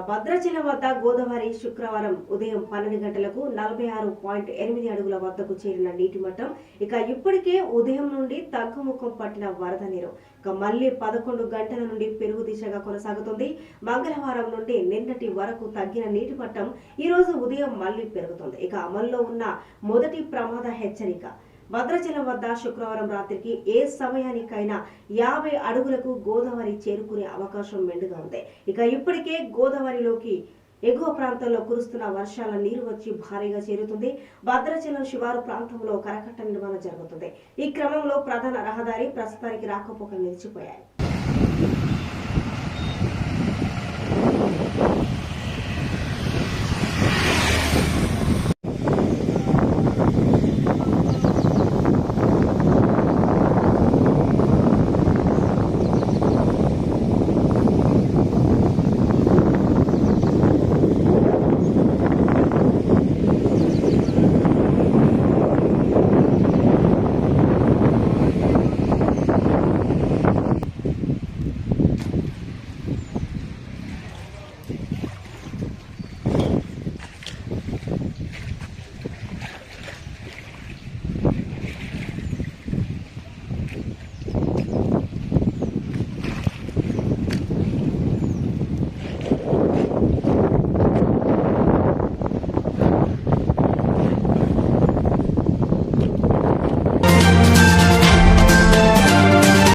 భద్రాచలం వద్ద గోదావరి శుక్రవారం ఉదయం 12 గంటలకు 46.8 అడుగుల వద్దకు చేరిన నీటి మట్టం ఇప్పటికే ఉదయం నుండి తగ్గుముఖం పట్టిన వరద నీరు మళ్లీ 11 గంటల నుండి పెరుగు దిశగా కొనసాగుతుంది. మంగళవారం నుండి నిన్నటి వరకు తగ్గిన నీటి మట్టం ఈ రోజు ఉదయం మళ్లీ పెరుగుతుంది. అమల్లో ఉన్న మొదటి ప్రమాద హెచ్చరిక భద్రాచలం వద్ద శుక్రవారం రాత్రికి ఏ సమయానికైనా 50 అడుగులకు గోదావరి చేరుకునే అవకాశం మెండుగా ఉంది. ఇప్పటికే గోదావరిలోకి ఎగువ ప్రాంతంలో కురుస్తున్న వర్షాల నీరు వచ్చి భారీగా చేరుతుంది. భద్రాచలం శివారు ప్రాంతంలో కరకట్ట నిర్మాణం జరుగుతుంది. ఈ క్రమంలో ప్రధాన రహదారి ప్రస్తుతానికి రాకపోకలు నిలిచిపోయాయి.